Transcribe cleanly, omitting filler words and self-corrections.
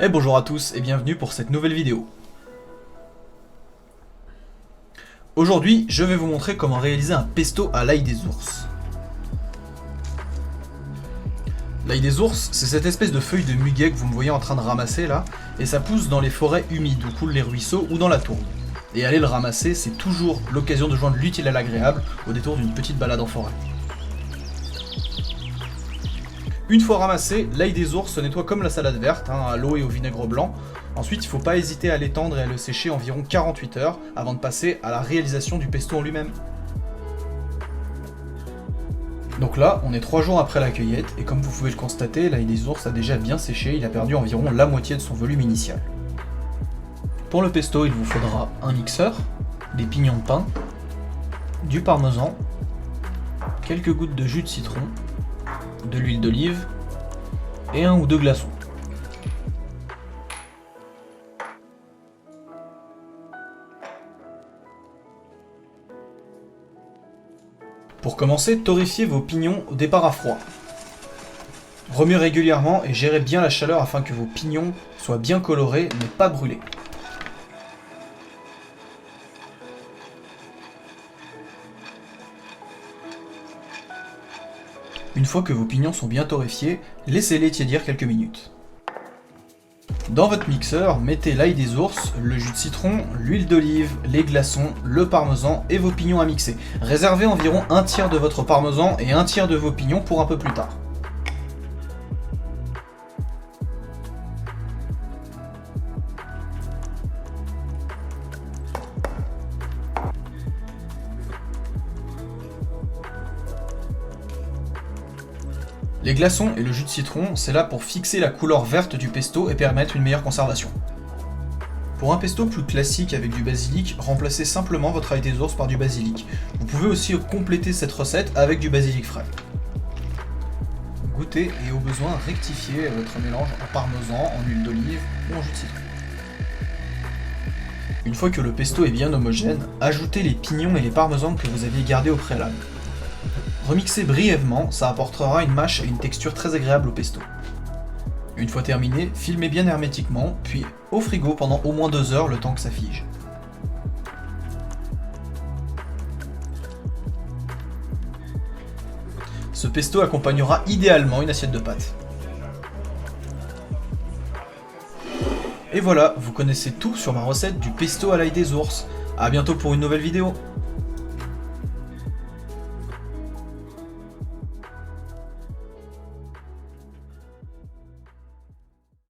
Et bonjour à tous et bienvenue pour cette nouvelle vidéo. Aujourd'hui, je vais vous montrer comment réaliser un pesto à l'ail des ours. L'ail des ours, c'est cette espèce de feuille de muguet que vous me voyez en train de ramasser là, et ça pousse dans les forêts humides où coulent les ruisseaux ou dans la tourbe. Et aller le ramasser, c'est toujours l'occasion de joindre l'utile à l'agréable au détour d'une petite balade en forêt. Une fois ramassé, l'ail des ours se nettoie comme la salade verte, à l'eau et au vinaigre blanc. Ensuite, il ne faut pas hésiter à l'étendre et à le sécher environ 48 heures avant de passer à la réalisation du pesto en lui-même. Donc là, on est 3 jours après la cueillette, et comme vous pouvez le constater, l'ail des ours a déjà bien séché, il a perdu environ la moitié de son volume initial. Pour le pesto, il vous faudra un mixeur, des pignons de pain, du parmesan, quelques gouttes de jus de citron, de l'huile d'olive et 1 ou 2 glaçons. Pour commencer, torréfiez vos pignons au départ à froid. Remuez régulièrement et gérez bien la chaleur afin que vos pignons soient bien colorés mais pas brûlés. Une fois que vos pignons sont bien torréfiés, laissez-les tiédir quelques minutes. Dans votre mixeur, mettez l'ail des ours, le jus de citron, l'huile d'olive, les glaçons, le parmesan et vos pignons à mixer. Réservez environ un tiers de votre parmesan et un tiers de vos pignons pour un peu plus tard. Les glaçons et le jus de citron, c'est là pour fixer la couleur verte du pesto et permettre une meilleure conservation. Pour un pesto plus classique avec du basilic, remplacez simplement votre ail des ours par du basilic. Vous pouvez aussi compléter cette recette avec du basilic frais. Goûtez et au besoin rectifiez votre mélange en parmesan, en huile d'olive ou en jus de citron. Une fois que le pesto est bien homogène, ajoutez les pignons et les parmesans que vous aviez gardés au préalable. Remixez brièvement, ça apportera une mâche et une texture très agréable au pesto. Une fois terminé, filmez bien hermétiquement, puis au frigo pendant au moins 2 heures le temps que ça fige. Ce pesto accompagnera idéalement une assiette de pâtes. Et voilà, vous connaissez tout sur ma recette du pesto à l'ail des ours. A bientôt pour une nouvelle vidéo.